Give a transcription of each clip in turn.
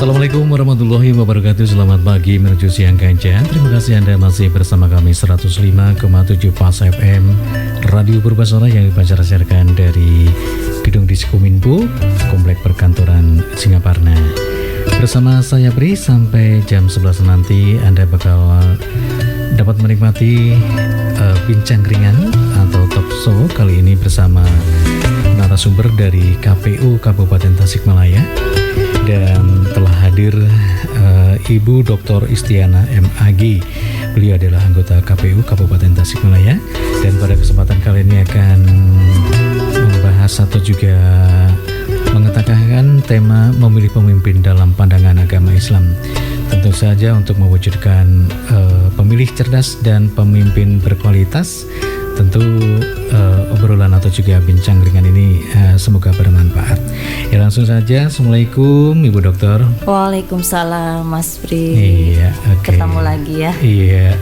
Assalamualaikum warahmatullahi wabarakatuh. Selamat pagi menuju siang ganjar. Terima kasih Anda masih bersama kami 105,7 Fas FM Radio Purbasora yang dipancarkan dari Gedung Diskominfo, Komplek Perkantoran Singaparna. Bersama saya Pri sampai jam 11 nanti Anda bakal dapat menikmati bincang ringan atau talk show kali ini bersama narasumber dari KPU Kabupaten Tasikmalaya. Dan telah hadir Ibu Dr. Istiana MAG. Beliau adalah anggota KPU Kabupaten Tasikmalaya. Dan pada kesempatan kali ini akan membahas atau juga mengetakan tema memilih pemimpin dalam pandangan agama Islam. Tentu saja untuk mewujudkan pemilih cerdas dan pemimpin berkualitas. Tentu obrolan atau juga bincang ringan ini semoga bermanfaat. Ya, langsung saja. Assalamualaikum Ibu Dokter. Waalaikumsalam Mas Pri. Iya, okay. Ketemu lagi ya. Iya,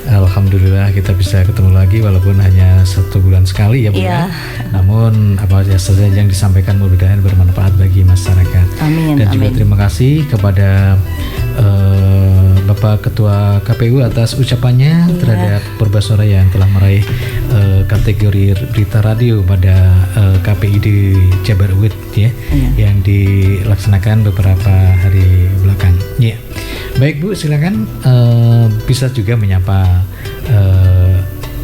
alhamdulillah kita bisa ketemu lagi walaupun hanya 1 bulan sekali ya Bu. Iya. Namun apa saja yang disampaikan mudah-mudahan bermanfaat bagi masyarakat. Amin. Dan juga terima kasih kepada Bapak Ketua KPU atas ucapannya terhadap Purbasora yang telah meraih kategori berita radio pada KPID Jabar Uwit ya, yang dilaksanakan beberapa hari belakang. Ya, baik Bu, silakan bisa juga menyapa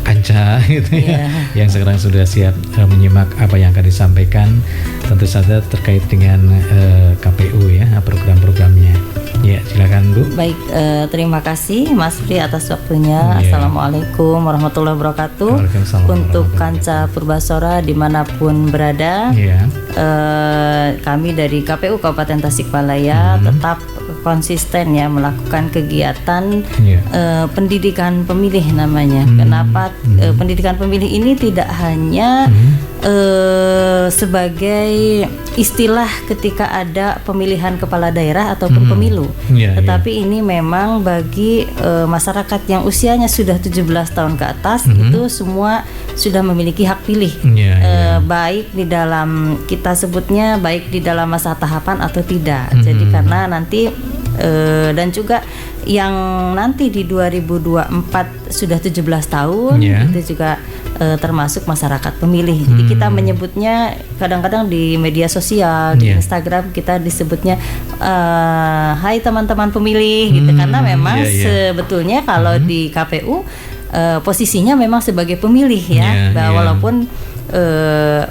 Kanca gitu ya, yang sekarang sudah siap menyimak apa yang akan disampaikan, tentu saja terkait dengan KPU ya, program-programnya. Ya, silakan Bu. Baik, terima kasih Mas Pri atas waktunya. Assalamualaikum warahmatullahi wabarakatuh. Untuk Kanca Purbasora dimanapun berada, kami dari KPU Kabupaten Tasikmalaya tetap konsisten ya melakukan kegiatan pendidikan pemilih namanya. Kenapa pendidikan pemilih ini tidak hanya sebagai istilah ketika ada pemilihan kepala daerah ataupun pemilu, tetapi ini memang bagi masyarakat yang usianya sudah 17 tahun ke atas, itu semua sudah memiliki hak pilih, baik di dalam kita sebutnya baik di dalam masa tahapan atau tidak. Jadi karena nanti dan juga yang nanti di 2024 sudah 17 tahun itu juga termasuk masyarakat pemilih. Jadi kita menyebutnya kadang-kadang di media sosial, di Instagram kita disebutnya hai teman-teman pemilih gitu, karena memang sebetulnya kalau di KPU posisinya memang sebagai pemilih ya, walaupun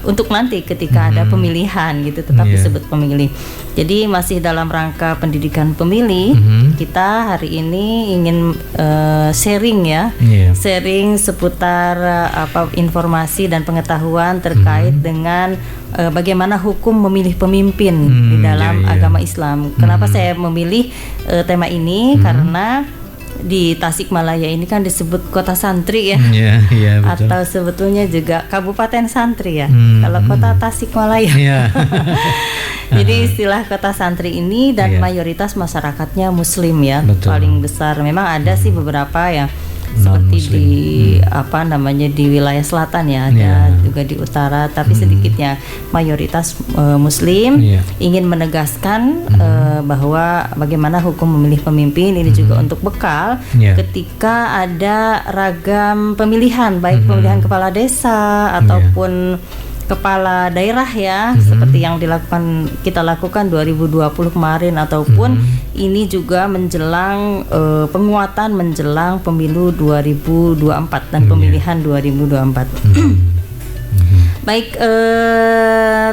untuk nanti ketika ada pemilihan gitu tetap disebut pemilih. Jadi masih dalam rangka pendidikan pemilih, kita hari ini ingin sharing ya, sharing seputar informasi dan pengetahuan terkait dengan bagaimana hukum memilih pemimpin di dalam agama Islam. Kenapa saya memilih tema ini? Karena di Tasikmalaya ini kan disebut kota santri ya, atau sebetulnya juga kabupaten santri ya, kalau kota Tasikmalaya. Jadi istilah kota santri ini dan mayoritas masyarakatnya Muslim ya, paling besar. Memang ada sih beberapa yang seperti di di wilayah selatan ya, ada juga di utara, tapi sedikitnya mayoritas Muslim. Ingin menegaskan bahwa bagaimana hukum memilih pemimpin ini juga untuk bekal ketika ada ragam pemilihan, baik pemilihan kepala desa ataupun kepala daerah ya, seperti yang kita lakukan 2020 kemarin, ataupun ini juga menjelang penguatan menjelang pemilu 2024 dan pemilihan 2024. Baik,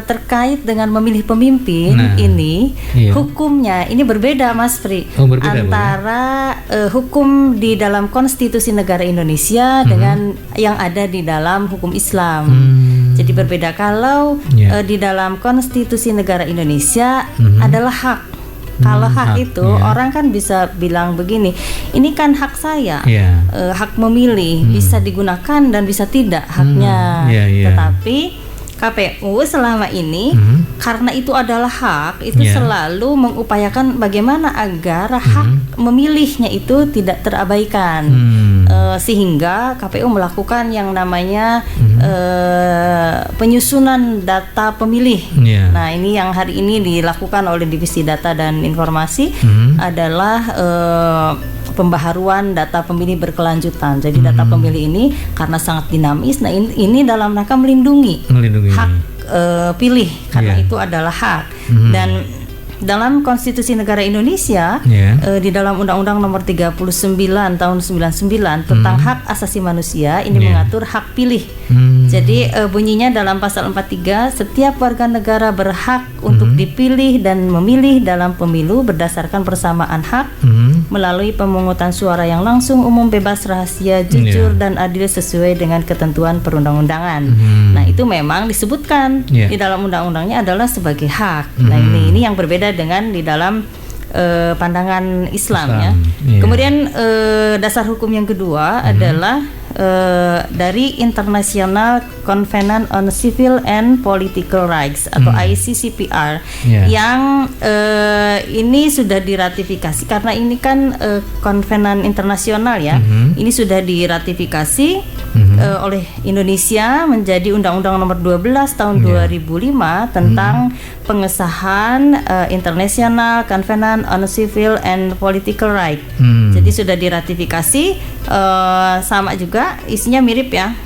terkait dengan memilih pemimpin ini hukumnya ini berbeda Mas Pri, antara hukum di dalam konstitusi negara Indonesia dengan yang ada di dalam hukum Islam. Jadi berbeda. Kalau di dalam konstitusi negara Indonesia adalah hak. Kalau hak itu orang kan bisa bilang begini, ini kan hak saya, hak memilih bisa digunakan dan bisa tidak haknya. Tetapi KPU selama ini karena itu adalah hak, itu selalu mengupayakan bagaimana agar hak memilihnya itu tidak terabaikan. Sehingga KPU melakukan yang namanya penyusunan data pemilih. Nah, ini yang hari ini dilakukan oleh Divisi Data dan Informasi adalah pembaharuan data pemilih berkelanjutan. Jadi data pemilih ini karena sangat dinamis. Nah, ini dalam rangka melindungi hak pilih, karena itu adalah hak. Dan dalam Konstitusi Negara Indonesia di dalam Undang-Undang Nomor 39 tahun 99 tentang hak asasi manusia ini mengatur hak pilih. Jadi bunyinya dalam pasal 43, setiap warga negara berhak untuk dipilih dan memilih dalam pemilu berdasarkan persamaan hak melalui pemungutan suara yang langsung, umum, bebas, rahasia, jujur dan adil sesuai dengan ketentuan perundang-undangan. Nah, itu memang disebutkan di dalam undang-undangnya adalah sebagai hak. Nah, ini yang berbeda dengan di dalam pandangan Islam. Ya. Kemudian dasar hukum yang kedua adalah dari International Covenant on Civil and Political Rights atau ICCPR yang ini sudah diratifikasi karena ini kan konvenan internasional ya. Ini sudah diratifikasi oleh Indonesia menjadi Undang-Undang Nomor 12 tahun 2005 tentang pengesahan International Covenant on Civil and Political Rights. Jadi sudah diratifikasi, sama juga isinya mirip ya.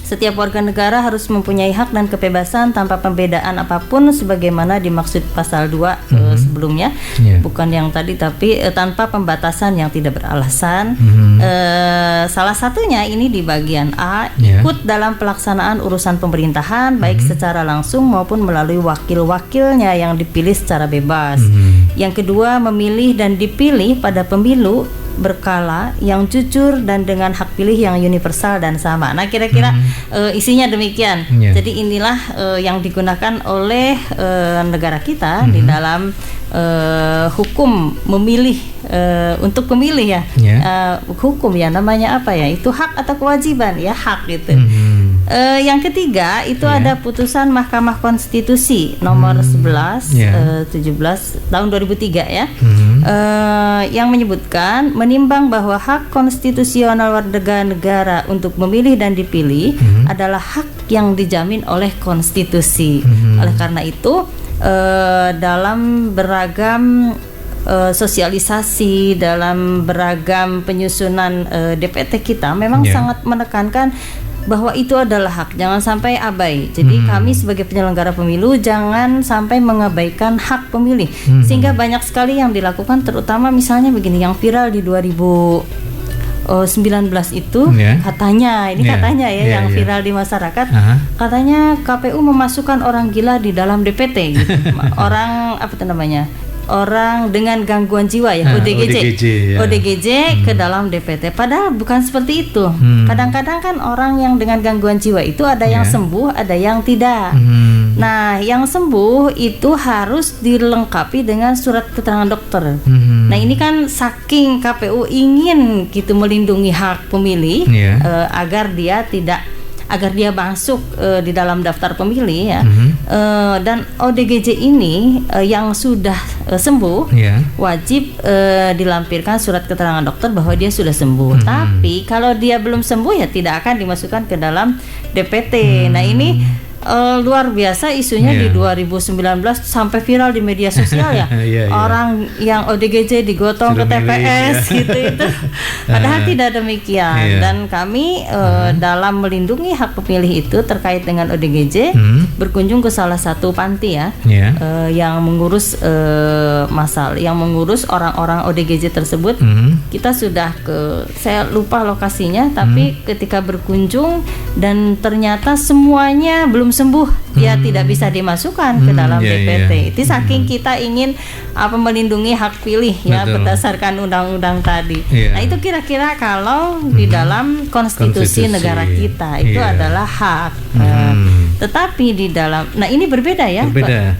Setiap warga negara harus mempunyai hak dan kebebasan tanpa pembedaan apapun sebagaimana dimaksud pasal 2 sebelumnya. Bukan yang tadi, tapi tanpa pembatasan yang tidak beralasan. Salah satunya ini di bagian A, ikut dalam pelaksanaan urusan pemerintahan baik secara langsung maupun melalui wakil-wakilnya yang dipilih secara bebas. Yang kedua, memilih dan dipilih pada pemilu berkala yang jujur dan dengan hak pilih yang universal dan sama. Nah, kira-kira isinya demikian. Jadi inilah yang digunakan oleh negara kita di dalam hukum memilih, untuk pemilih ya. Hukum ya namanya apa ya? Itu hak atau kewajiban ya, hak gitu. Yang ketiga itu ada putusan Mahkamah Konstitusi nomor 11 17 tahun 2003 ya. Yang menyebutkan menimbang bahwa hak konstitusional warga negara untuk memilih dan dipilih adalah hak yang dijamin oleh konstitusi. Oleh karena itu dalam beragam sosialisasi, dalam beragam penyusunan DPT kita memang sangat menekankan bahwa itu adalah hak, jangan sampai abai. Jadi kami sebagai penyelenggara pemilu jangan sampai mengabaikan hak pemilih. Sehingga banyak sekali yang dilakukan, terutama misalnya begini yang viral di 2019 itu katanya, ini katanya ya yang viral di masyarakat, katanya KPU memasukkan orang gila di dalam DPT gitu. Orang apa itu namanya? Orang dengan gangguan jiwa ya, ODGJ ke dalam DPT. Padahal bukan seperti itu. Kadang-kadang kan orang yang dengan gangguan jiwa itu ada yang sembuh, ada yang tidak. Nah, yang sembuh itu harus dilengkapi dengan surat keterangan dokter. Nah, ini kan saking KPU ingin gitu melindungi hak pemilih agar dia masuk di dalam daftar pemilih ya. Dan ODGJ ini yang sudah sembuh wajib dilampirkan surat keterangan dokter bahwa dia sudah sembuh. Tapi kalau dia belum sembuh ya tidak akan dimasukkan ke dalam DPT. Nah, ini luar biasa isunya di 2019 sampai viral di media sosial ya. Orang yang ODGJ digotong ke TPS gitu itu. Padahal tidak demikian. Dan kami dalam melindungi hak pemilih itu terkait dengan ODGJ berkunjung ke salah satu panti ya, yang mengurus yang mengurus orang-orang ODGJ tersebut. Kita sudah saya lupa lokasinya, tapi ketika berkunjung dan ternyata semuanya belum sembuh, dia tidak bisa dimasukkan ke dalam DPT. Itu saking kita ingin melindungi hak pilih ya berdasarkan undang-undang tadi. Nah, itu kira-kira kalau di dalam konstitusi negara kita itu adalah hak. Tetapi di dalam, nah ini berbeda ya,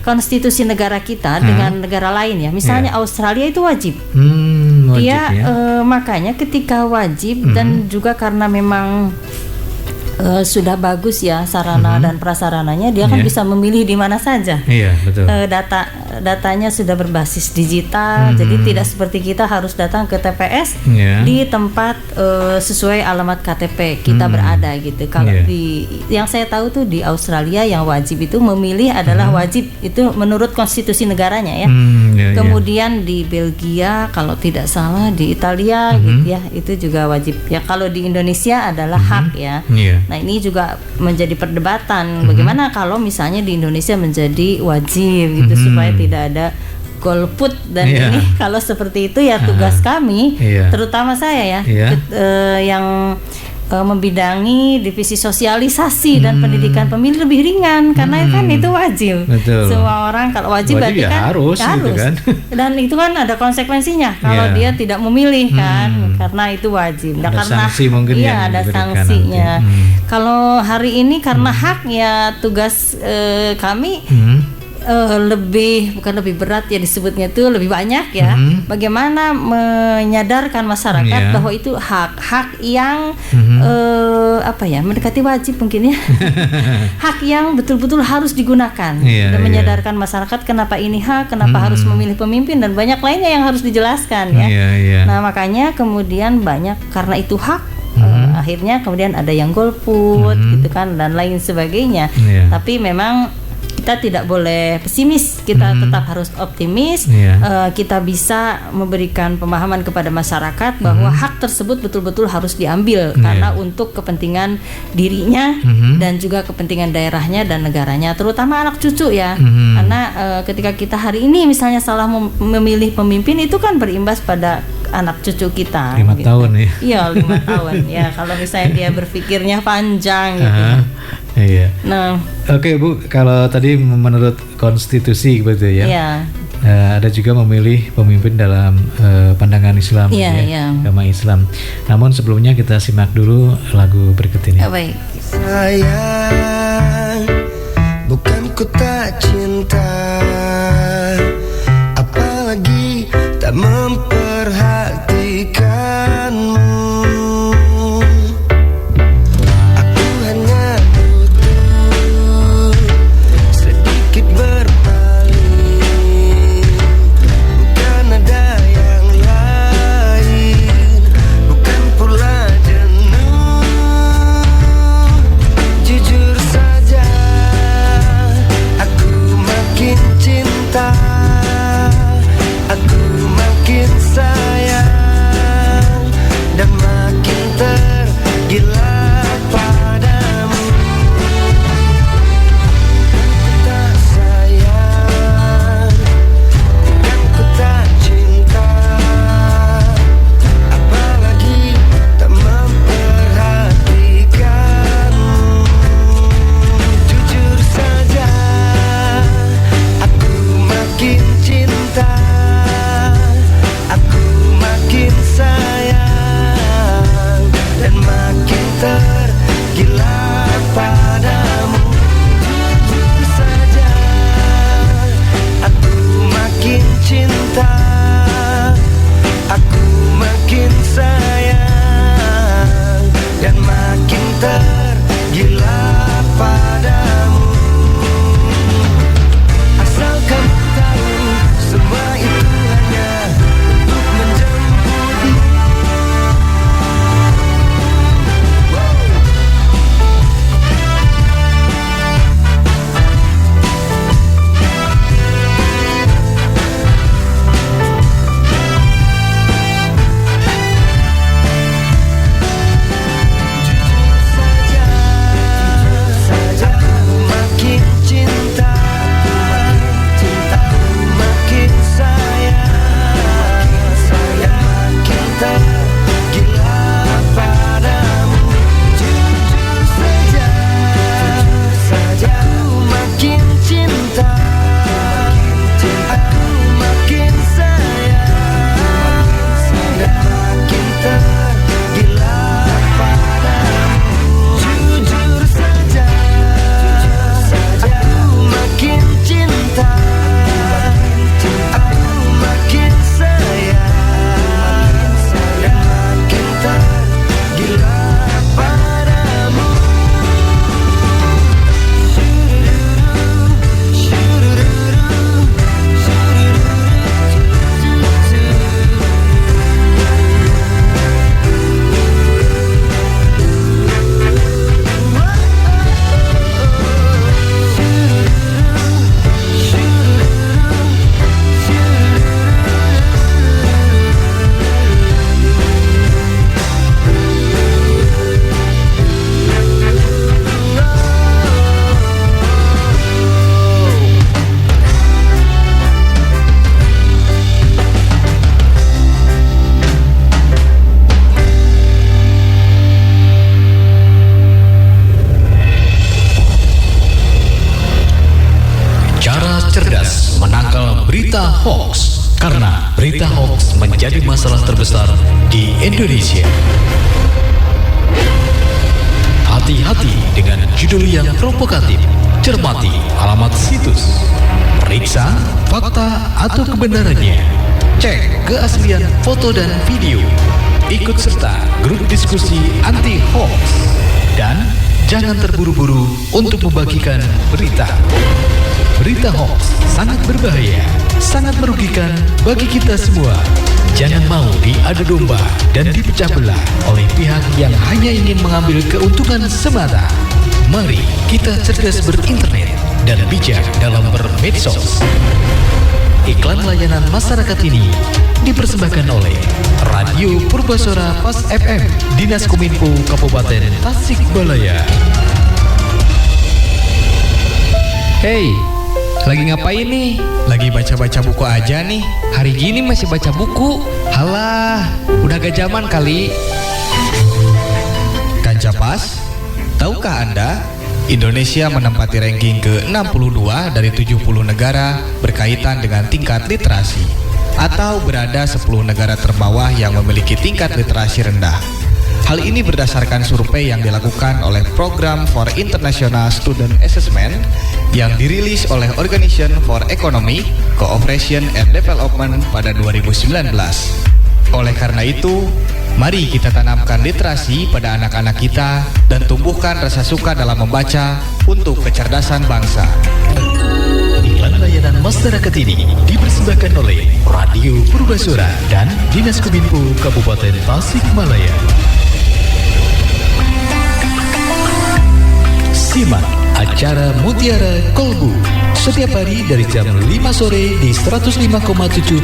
konstitusi negara kita dengan negara lain ya. Misalnya Australia itu wajib. Dia makanya ketika wajib dan juga karena memang sudah bagus ya sarana dan prasarananya, dia kan bisa memilih di mana saja. Iya, betul. Datanya sudah berbasis digital, jadi tidak seperti kita harus datang ke TPS di tempat sesuai alamat KTP kita berada gitu. Kalau yang saya tahu tuh di Australia yang wajib itu memilih adalah wajib itu menurut konstitusi negaranya ya. Kemudian di Belgia kalau tidak salah, di Italia gitu ya, itu juga wajib. Ya kalau di Indonesia adalah hak ya. Nah ini juga menjadi perdebatan bagaimana kalau misalnya di Indonesia menjadi wajib gitu supaya tidak ada golput dan ini kalau seperti itu ya tugas kami terutama saya ya yang membidangi divisi sosialisasi dan pendidikan pemilih lebih ringan karena kan itu wajib. Betul. Semua orang kalau wajib berarti kan harus. Gitu kan? Dan itu kan ada konsekuensinya kalau dia tidak memilih kan karena itu wajib. Nah, ada karena sanksi mungkin ada sanksinya. Kalau hari ini karena hak ya tugas kami bukan lebih berat ya disebutnya itu lebih banyak ya. Bagaimana menyadarkan masyarakat bahwa itu hak yang mendekati wajib mungkin ya. Hak yang betul-betul harus digunakan dan menyadarkan masyarakat kenapa ini hak, kenapa harus memilih pemimpin dan banyak lainnya yang harus dijelaskan ya. Nah makanya kemudian banyak karena itu hak. Akhirnya kemudian ada yang golput gitu kan dan lain sebagainya. Tapi memang kita tidak boleh pesimis, kita tetap harus optimis. Kita bisa memberikan pemahaman kepada masyarakat bahwa hak tersebut betul-betul harus diambil karena untuk kepentingan dirinya dan juga kepentingan daerahnya dan negaranya, terutama anak cucu ya. Karena ketika kita hari ini misalnya salah memilih pemimpin itu kan berimbas pada anak cucu kita. 5 gitu. tahun ya. Iya 5 tahun ya. Kalau misalnya dia berpikirnya panjang gitu. Iya. Nah, oke Bu, kalau tadi menurut konstitusi begitu ya. Ada juga memilih pemimpin dalam pandangan Islam agama Islam. Namun sebelumnya kita simak dulu lagu berikut ini. Baik. Sayang, bukan ku tak cinta, apalagi tak memperhatikanmu. Makin berita hoax. Karena berita hoax menjadi masalah terbesar di Indonesia. Hati-hati dengan judul yang provokatif. Cermati alamat situs. Periksa fakta atau kebenarannya. Cek keaslian foto dan video. Ikut serta grup diskusi anti hoax. Dan jangan terburu-buru untuk membagikan berita. Berita hoax sangat berbahaya, sangat merugikan bagi kita semua. Jangan mau diadu domba dan dipecah belah oleh pihak yang hanya ingin mengambil keuntungan semata. Mari kita cerdas berinternet dan bijak dalam bermedsos. Iklan layanan masyarakat ini dipersembahkan oleh Radio Purbasora Pas FM, Dinas Kominfo Kabupaten Tasikmalaya. Hey, lagi ngapain nih? Lagi baca-baca buku aja nih. Hari gini masih baca buku? Halah, Udah gak zaman kali. Kancapas, tahukah Anda, Indonesia menempati ranking ke-62 dari 70 negara berkaitan dengan tingkat literasi, atau berada 10 negara terbawah yang memiliki tingkat literasi rendah. Hal ini berdasarkan survei yang dilakukan oleh Program for International Student Assessment yang dirilis oleh Organization for Economic Cooperation and Development pada 2019. Oleh karena itu, mari kita tanamkan literasi pada anak-anak kita dan tumbuhkan rasa suka dalam membaca untuk kecerdasan bangsa. Iklan layanan masyarakat ini dipersembahkan oleh Radio Purbasora dan Dinas Kominfo Kabupaten Tasikmalaya. Simak acara Mutiara Kolbu setiap hari dari jam 5 sore di 105,7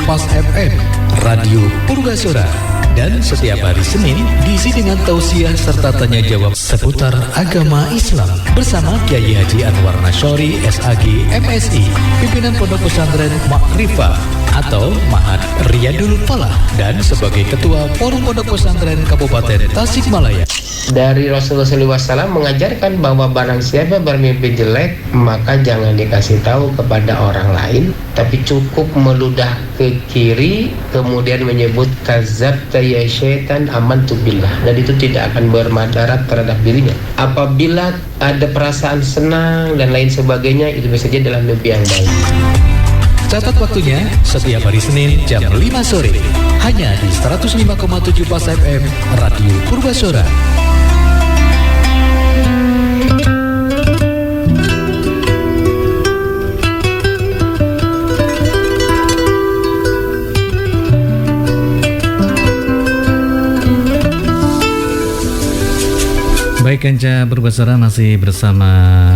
Pas FM Radio Purbasora, dan setiap hari Senin diisi dengan tausiah serta tanya jawab seputar agama Islam bersama Kiai Haji Anwar Nasyori SAG MSI, pimpinan Pondok Pesantren Makrifah atau Mahat Riyadul Falah, dan sebagai Ketua Forum Pondok Pesantren Kabupaten Tasikmalaya. Dari Rasulullah SAW mengajarkan bahwa barang siapa bermimpi jelek, maka jangan dikasih tahu kepada orang lain, tapi cukup meludah ke kiri, kemudian menyebut kadzabta ya syaitan amantu billah, dan itu tidak akan bermadarat terhadap dirinya. Apabila ada perasaan senang dan lain sebagainya, itu bisa jadi dalam mimpi yang baik. Catat waktunya setiap hari Senin jam 5 sore hanya di 105,7 Pas FM Radio Purbasora. Baik, Kanca Purbasora masih bersama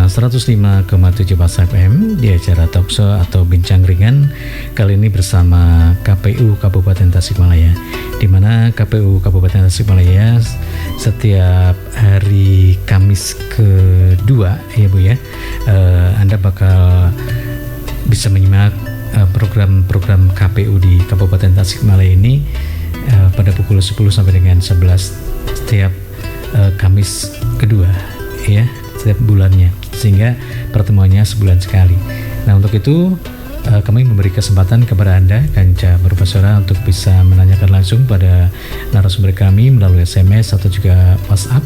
105,7 Pas FM di acara Talkshow atau Bincang Ringan. Kali ini bersama KPU Kabupaten Tasikmalaya, di mana KPU Kabupaten Tasikmalaya setiap hari Kamis kedua, ya Bu ya, Anda bakal bisa menyimak program-program KPU di Kabupaten Tasikmalaya ini pada pukul 10 sampai dengan 11 setiap Kamis kedua, ya, setiap bulannya, sehingga pertemuannya sebulan sekali. Nah, untuk itu kami memberi kesempatan kepada Anda, Kanca Purbasora, untuk bisa menanyakan langsung pada narasumber kami melalui SMS atau juga WhatsApp.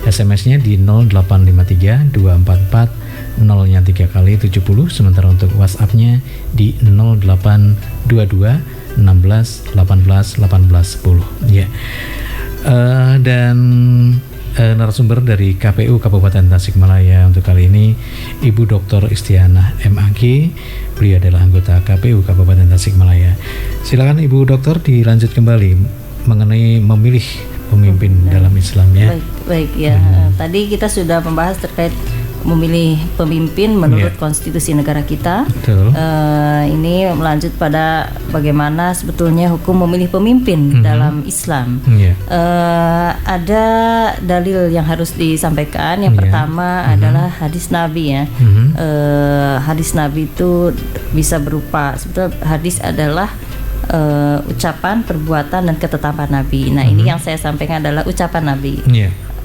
SMS-nya di 0853 244 0-nya 3 kali 70, sementara untuk WhatsApp-nya di 0822 16 18 18 10, ya. Dan narasumber dari KPU Kabupaten Tasikmalaya untuk kali ini Ibu Dr. Istianah MAG. Beliau adalah anggota KPU Kabupaten Tasikmalaya. Silakan Ibu Dokter dilanjut kembali mengenai memilih pemimpin dalam Islam, ya. Baik ya. Tadi kita sudah membahas terkait memilih pemimpin menurut konstitusi negara kita. Ini melanjut pada bagaimana sebetulnya hukum memilih pemimpin dalam Islam. Ada dalil yang harus disampaikan. Yang pertama adalah hadis Nabi, ya. Hadis Nabi itu bisa berupa, sebetulnya hadis adalah ucapan, perbuatan, dan ketetapan Nabi. Nah, ini yang saya sampaikan adalah ucapan Nabi.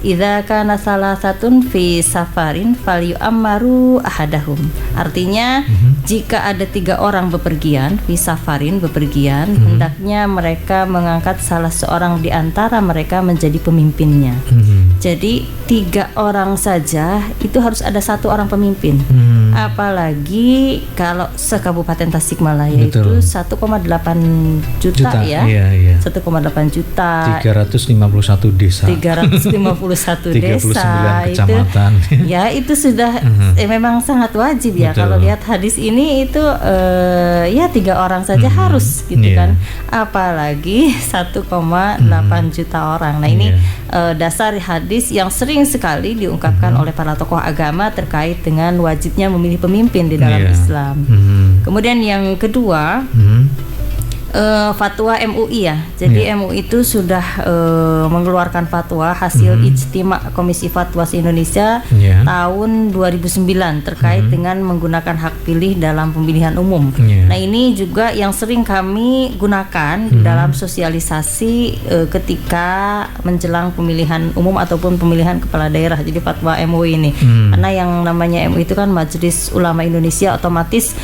idza kana salasatun fi safarin falyu'ammaru ahadahum. Artinya jika ada 3 orang bepergian, fi safarin bepergian, hendaknya mereka mengangkat salah seorang di antara mereka menjadi pemimpinnya. Jadi 3 orang saja itu harus ada 1 orang pemimpin. Apalagi kalau sekabupaten Tasikmalaya itu 1,8 juta ya. Iya. 1,8 juta. 351 desa. 351 desa 39 kecamatan. Itu sudah memang sangat wajib ya. Betul. Kalau lihat hadis ini itu ya 3 orang saja harus gitu kan. Apalagi 1,8 juta orang. Nah, ini dasar hadis yang sering sekali diungkapkan oleh para tokoh agama terkait dengan wajibnya memilih pemimpin di dalam Islam. Kemudian yang kedua, fatwa MUI ya. Jadi MUI itu sudah mengeluarkan fatwa hasil ijtima Komisi Fatwa Indonesia tahun 2009 terkait dengan menggunakan hak pilih dalam pemilihan umum. Nah, ini juga yang sering kami gunakan di dalam sosialisasi ketika menjelang pemilihan umum ataupun pemilihan kepala daerah. Jadi fatwa MUI ini. Karena yang namanya MUI itu kan Majelis Ulama Indonesia, otomatis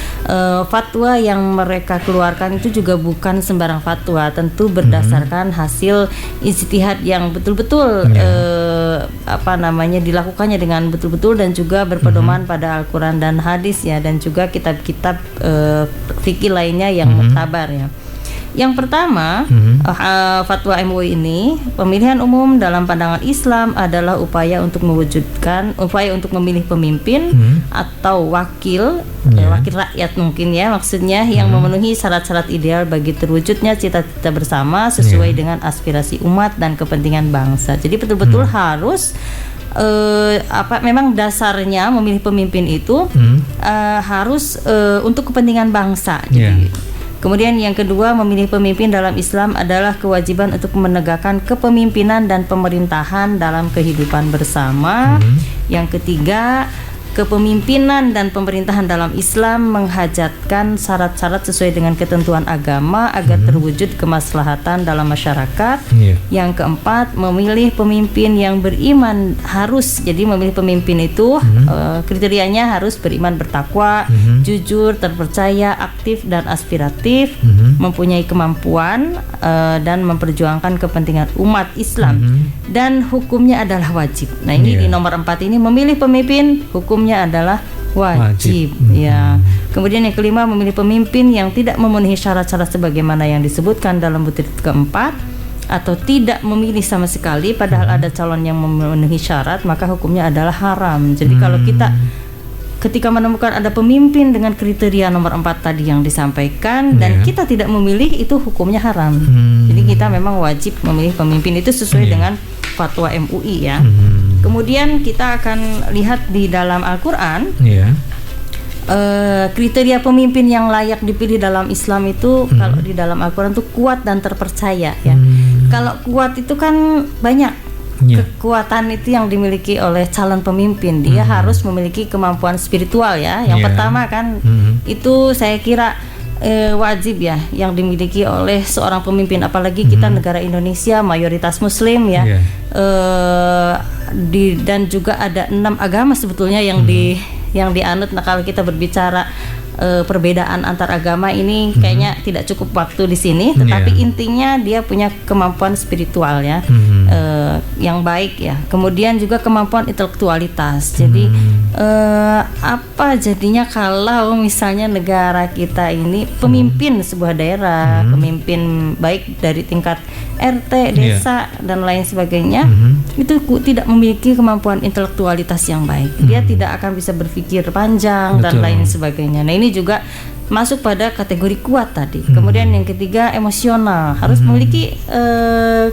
fatwa yang mereka keluarkan itu juga bukan sembarang fatwa, tentu berdasarkan hasil ijtihad yang betul-betul dilakukannya dengan betul-betul dan juga berpedoman pada Al-Quran dan hadis ya, dan juga kitab-kitab fikih lainnya yang muktabar ya. Yang pertama, fatwa MUI ini, pemilihan umum dalam pandangan Islam adalah upaya untuk memilih pemimpin atau wakil rakyat mungkin ya, maksudnya yang memenuhi syarat-syarat ideal bagi terwujudnya cita-cita bersama sesuai dengan aspirasi umat dan kepentingan bangsa. Jadi betul-betul harus memang dasarnya memilih pemimpin itu harus untuk kepentingan bangsa. Jadi kemudian yang kedua, memilih pemimpin dalam Islam adalah kewajiban untuk menegakkan kepemimpinan dan pemerintahan dalam kehidupan bersama. Yang ketiga, kepemimpinan dan pemerintahan dalam Islam menghajatkan syarat-syarat sesuai dengan ketentuan agama agar terwujud kemaslahatan dalam masyarakat. Yang keempat, memilih pemimpin yang beriman harus, jadi memilih pemimpin itu kriterianya harus beriman, bertakwa, jujur, terpercaya, aktif dan aspiratif, mempunyai kemampuan dan memperjuangkan kepentingan umat Islam, dan hukumnya adalah wajib. Nah, ini di nomor 4 ini, memilih pemimpin hukumnya adalah wajib. Ya. Kemudian yang kelima, memilih pemimpin yang tidak memenuhi syarat-syarat sebagaimana yang disebutkan dalam butir keempat, atau tidak memilih sama sekali padahal ada calon yang memenuhi syarat, maka hukumnya adalah haram. Jadi kalau kita ketika menemukan ada pemimpin dengan kriteria nomor 4 tadi yang disampaikan dan kita tidak memilih, itu hukumnya haram. Jadi kita memang wajib memilih pemimpin itu sesuai dengan fatwa MUI ya. Kemudian kita akan lihat di dalam Al-Quran kriteria pemimpin yang layak dipilih dalam Islam itu kalau di dalam Al-Quran itu kuat dan terpercaya ya. Kalau kuat itu kan banyak kekuatan itu yang dimiliki oleh calon pemimpin. Dia harus memiliki kemampuan spiritual ya. Yang pertama kan itu saya kira wajib ya yang dimiliki oleh seorang pemimpin, apalagi kita negara Indonesia mayoritas Muslim ya. Dan juga ada 6 agama sebetulnya yang dianut. Nah, kalau kita berbicara perbedaan antar agama ini kayaknya tidak cukup waktu di sini, tetapi intinya dia punya kemampuan spiritual ya, yang baik ya. Kemudian juga kemampuan intelektualitas. Jadi apa jadinya kalau misalnya negara kita ini pemimpin sebuah daerah, pemimpin baik dari tingkat RT, desa dan lain sebagainya, itu tidak memiliki kemampuan intelektualitas yang baik. Dia tidak akan bisa berpikir panjang dan lain sebagainya. Nah, ini juga masuk pada kategori kuat tadi. Kemudian yang ketiga, emosional, harus memiliki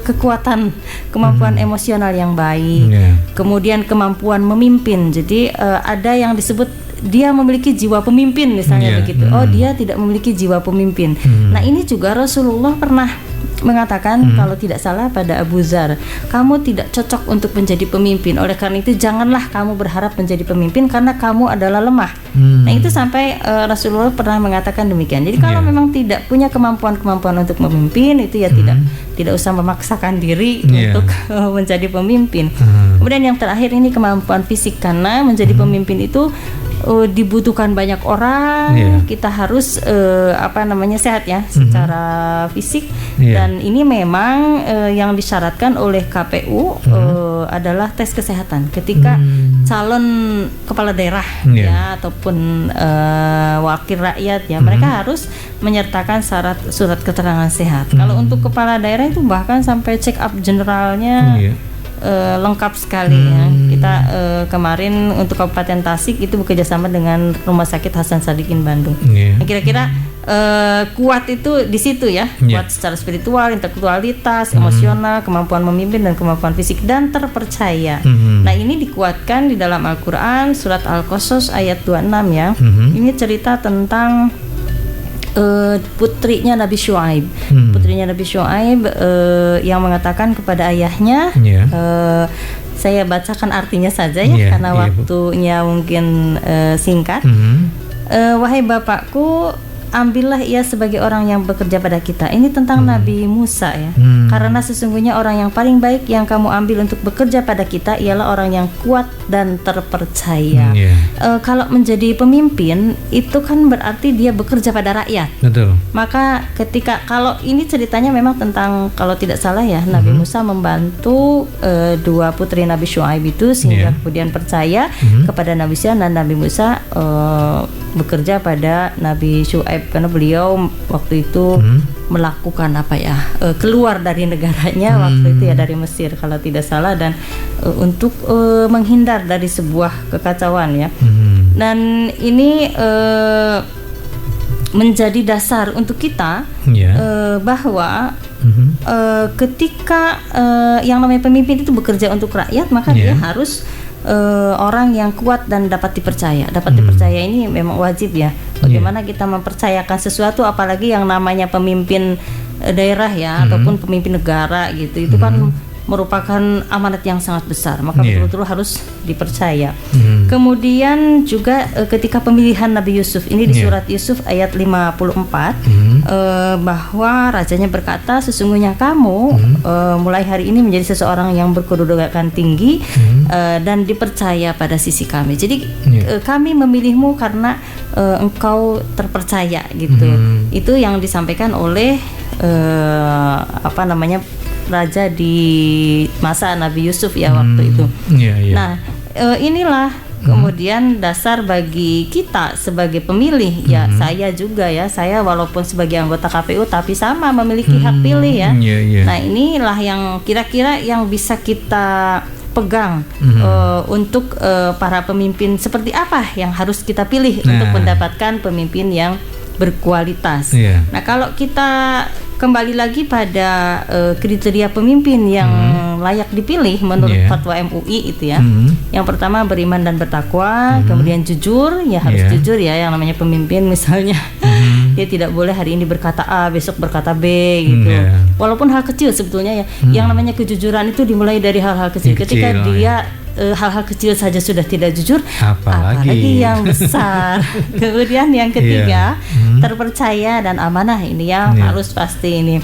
kekuatan, kemampuan emosional yang baik. Kemudian kemampuan memimpin. Jadi ada yang disebut dia memiliki jiwa pemimpin misalnya begitu. Oh, dia tidak memiliki jiwa pemimpin. Nah, ini juga Rasulullah pernah mengatakan kalau tidak salah pada Abu Dzar, kamu tidak cocok untuk menjadi pemimpin. Oleh karena itu janganlah kamu berharap menjadi pemimpin karena kamu adalah lemah. Nah, itu sampai Rasulullah pernah mengatakan demikian. Jadi kalau memang tidak punya kemampuan untuk memimpin, itu ya tidak usah memaksakan diri untuk menjadi pemimpin. Kemudian yang terakhir ini kemampuan fisik, karena menjadi pemimpin itu dibutuhkan banyak orang. Kita harus sehat ya secara fisik. Dan ini memang yang disyaratkan oleh KPU adalah tes kesehatan ketika calon kepala daerah ya ataupun wakil rakyat ya, mereka harus menyertakan surat keterangan sehat. Kalau untuk kepala daerah itu bahkan sampai check up generalnya lengkap sekali ya. Kita kemarin untuk Kabupaten Tasik itu bekerjasama dengan Rumah Sakit Hasan Sadikin Bandung. Kira-kira kuat itu di situ ya, kuat secara spiritual, intelektualitas, emosional, kemampuan memimpin dan kemampuan fisik dan terpercaya. Nah, ini dikuatkan di dalam Al-Quran surat Al-Qasas ayat 26 ya. Ini cerita tentang putrinya Nabi Syuaib. Putrinya Nabi Syuaib yang mengatakan kepada ayahnya, saya bacakan artinya saja ya karena waktunya mungkin singkat. Wahai bapakku, ambillah ia sebagai orang yang bekerja pada kita. Ini tentang Nabi Musa ya. Karena sesungguhnya orang yang paling baik yang kamu ambil untuk bekerja pada kita ialah orang yang kuat dan terpercaya. Kalau menjadi pemimpin itu kan berarti dia bekerja pada rakyat. Betul. Maka kalau ini ceritanya memang tentang, kalau tidak salah ya, Nabi Musa membantu dua putri Nabi Syuaib itu sehingga kemudian percaya kepada Nabi Musa, dan Nabi Musa bekerja pada Nabi Syuaib karena beliau waktu itu melakukan keluar dari negaranya waktu itu ya, dari Mesir kalau tidak salah, dan untuk menghindar dari sebuah kekacauan ya. Dan ini menjadi dasar untuk kita bahwa ketika yang namanya pemimpin itu bekerja untuk rakyat, maka dia harus orang yang kuat dan dapat dipercaya. Dapat dipercaya ini memang wajib ya. Bagaimana kita mempercayakan sesuatu, apalagi yang namanya pemimpin daerah ya ataupun pemimpin negara gitu. Itu kan merupakan amanat yang sangat besar, maka betul-betul harus dipercaya. Kemudian juga ketika pemilihan Nabi Yusuf ini di surat Yusuf ayat 54 bahwa rajanya berkata, sesungguhnya kamu mulai hari ini menjadi seseorang yang berkedudukan tinggi dan dipercaya pada sisi kami. Jadi kami memilihmu karena engkau terpercaya gitu. Itu yang disampaikan oleh raja di masa Nabi Yusuf ya waktu itu. Nah, inilah kemudian dasar bagi kita sebagai pemilih ya. Saya juga ya, saya walaupun sebagai anggota KPU tapi sama memiliki hak pilih ya. Nah, inilah yang kira-kira yang bisa kita pegang untuk para pemimpin, seperti apa yang harus kita pilih untuk mendapatkan pemimpin yang berkualitas. Nah, kalau kita kembali lagi pada kriteria pemimpin yang layak dipilih menurut fatwa MUI itu ya. Yang pertama beriman dan bertakwa, kemudian jujur, ya harus jujur ya, yang namanya pemimpin misalnya. Dia tidak boleh hari ini berkata A, besok berkata B gitu. Walaupun hal kecil sebetulnya ya. Yang namanya kejujuran itu dimulai dari hal-hal kecil. Ketika dia hal-hal kecil saja sudah tidak jujur, apalagi yang besar. Kemudian yang ketiga terpercaya dan amanah, ini yang harus pasti ini.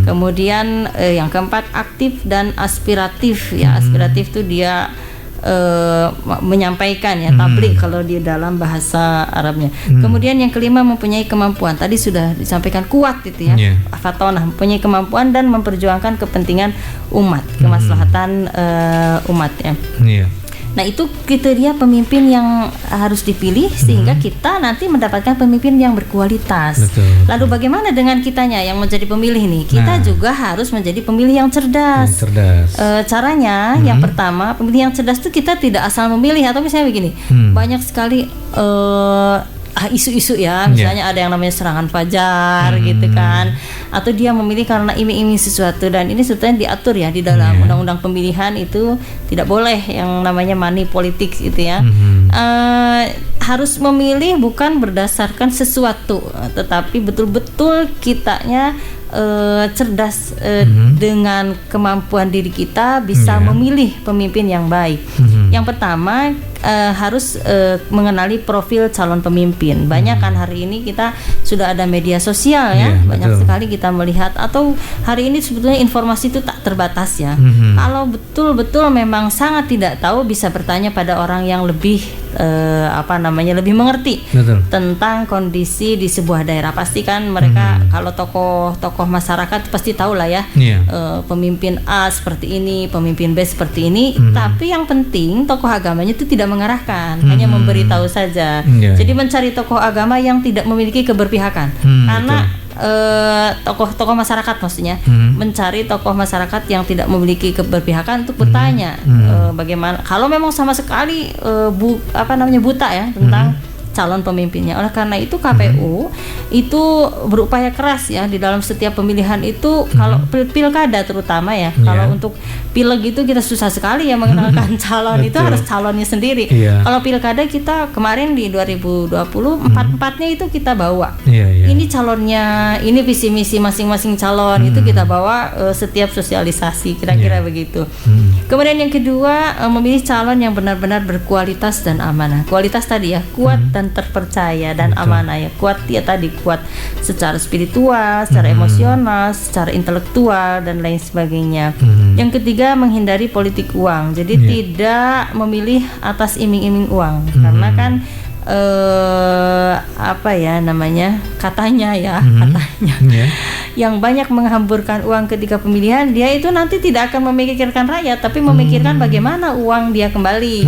Kemudian yang keempat aktif dan aspiratif ya. Aspiratif itu dia menyampaikan ya, tabligh kalau di dalam bahasa Arabnya. Kemudian yang kelima mempunyai kemampuan, tadi sudah disampaikan kuat itu ya, fatonah, mempunyai kemampuan dan memperjuangkan kepentingan umat, kemaslahatan umat ya. Nah, itu kriteria pemimpin yang harus dipilih sehingga kita nanti mendapatkan pemimpin yang berkualitas. Lalu bagaimana dengan kitanya yang menjadi pemilih nih? Kita juga harus menjadi pemilih yang cerdas. Caranya yang pertama, pemilih yang cerdas itu kita tidak asal memilih, atau misalnya begini, banyak sekali isu-isu ya, misalnya ada yang namanya serangan fajar gitu kan, atau dia memilih karena iming-iming sesuatu, dan ini sebetulnya diatur ya di dalam undang-undang pemilihan itu tidak boleh yang namanya money politics gitu ya. Harus memilih bukan berdasarkan sesuatu, tetapi betul-betul kitanya cerdas dengan kemampuan diri kita bisa memilih pemimpin yang baik. Yang pertama harus mengenali profil calon pemimpin. Banyak kan hari ini kita sudah ada media sosial ya, banyak sekali kita melihat, atau hari ini sebetulnya informasi itu tak terbatas ya. Kalau betul-betul memang sangat tidak tahu, bisa bertanya pada orang yang lebih lebih mengerti tentang kondisi di sebuah daerah. Pasti kan mereka kalau tokoh masyarakat pasti tahu lah ya, pemimpin A seperti ini, pemimpin B seperti ini. Tapi yang penting tokoh agamanya itu tidak mengarahkan, hanya memberitahu saja. Jadi mencari tokoh agama yang tidak memiliki keberpihakan, karena tokoh-tokoh masyarakat maksudnya mencari tokoh masyarakat yang tidak memiliki keberpihakan untuk bertanya bagaimana kalau memang sama sekali buta ya tentang calon pemimpinnya. Oleh karena itu KPU itu berupaya keras ya di dalam setiap pemilihan itu. Kalau pilkada terutama ya, kalau untuk pileg itu kita susah sekali ya mengenalkan calon. Itu harus calonnya sendiri. Kalau pilkada kita kemarin di 2020 empat-empatnya itu kita bawa. Ini calonnya, ini visi misi masing-masing calon itu kita bawa setiap sosialisasi kira-kira begitu. Kemudian yang kedua, memilih calon yang benar-benar berkualitas dan amanah. Kualitas tadi ya, kuat dan terpercaya dan amanah ya. Kuat ya tadi, kuat secara spiritual, secara emosional, secara intelektual dan lain sebagainya. Yang ketiga, menghindari politik uang. Jadi tidak memilih atas iming-iming uang, karena kan katanya yang banyak menghamburkan uang ketika pemilihan, dia itu nanti tidak akan memikirkan rakyat, tapi memikirkan bagaimana uang dia kembali.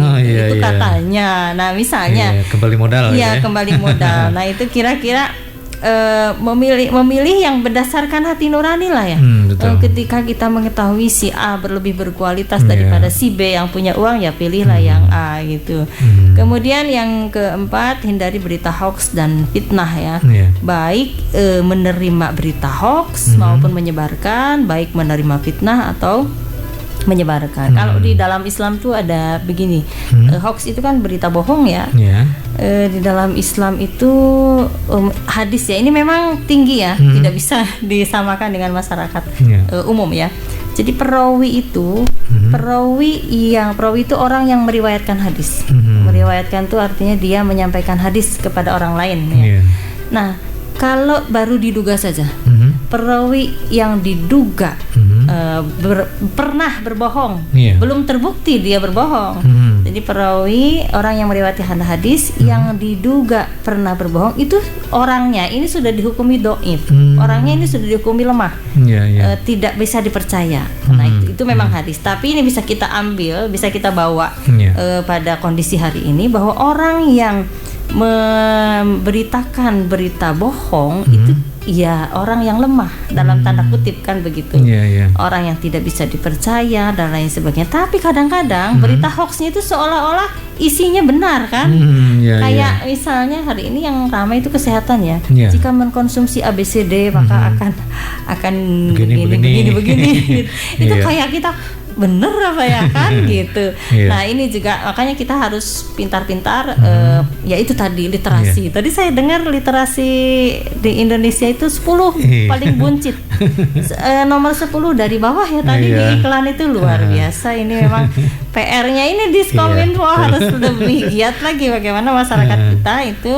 Katanya. Nah misalnya kembali modal kembali modal. Nah itu kira-kira memilih yang berdasarkan hati nurani lah ya. Ketika kita mengetahui si A lebih berkualitas daripada si B yang punya uang, ya pilihlah yang A gitu. Kemudian yang keempat, hindari berita hoax dan fitnah ya. Baik menerima berita hoax maupun menyebarkan, baik menerima fitnah atau menyebarkan. Kalau di dalam Islam tuh ada begini, hoax itu kan berita bohong ya. Di dalam Islam itu hadis ya, ini memang tinggi ya, tidak bisa disamakan dengan masyarakat umum ya. Jadi perawi itu perawi itu orang yang meriwayatkan hadis. Meriwayatkan itu artinya dia menyampaikan hadis kepada orang lain ya. Nah, kalau baru diduga saja, perawi yang diduga pernah berbohong, belum terbukti dia berbohong. Jadi perawi, orang yang meriwayatkan hadis yang diduga pernah berbohong, itu orangnya ini sudah dihukumi dhaif. Orangnya ini sudah dihukumi lemah, tidak bisa dipercaya. Nah itu memang hadis. Tapi ini bisa kita ambil, bisa kita bawa pada kondisi hari ini, bahwa orang yang memberitakan berita bohong itu ya orang yang lemah dalam tanda kutip kan begitu. Orang yang tidak bisa dipercaya dan lain sebagainya. Tapi kadang-kadang berita hoaxnya itu seolah-olah isinya benar kan. Kayak misalnya hari ini yang ramai itu kesehatan ya. Jika mengkonsumsi ABCD maka akan begini. Itu kayak kita bener apa ya kan gitu. Nah ini juga makanya kita harus pintar-pintar ya itu tadi literasi. Tadi saya dengar literasi di Indonesia itu 10 paling buncit. Nomor 10 dari bawah ya tadi di iklan itu luar biasa. Ini memang PR-nya ini Diskominfo harus lebih giat lagi bagaimana masyarakat kita itu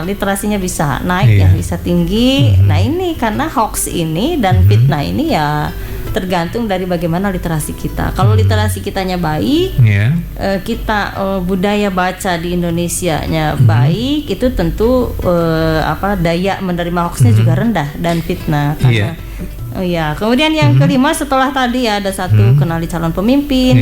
literasinya bisa naik ya, bisa tinggi. Nah ini karena hoax ini dan fitnah ini ya tergantung dari bagaimana literasi kita. Kalau literasi kitanya baik, kita budaya baca di Indonesianya baik, itu tentu daya menerima hoaxnya juga rendah dan fitnah. Kemudian yang kelima setelah tadi ada satu, kenali calon pemimpin,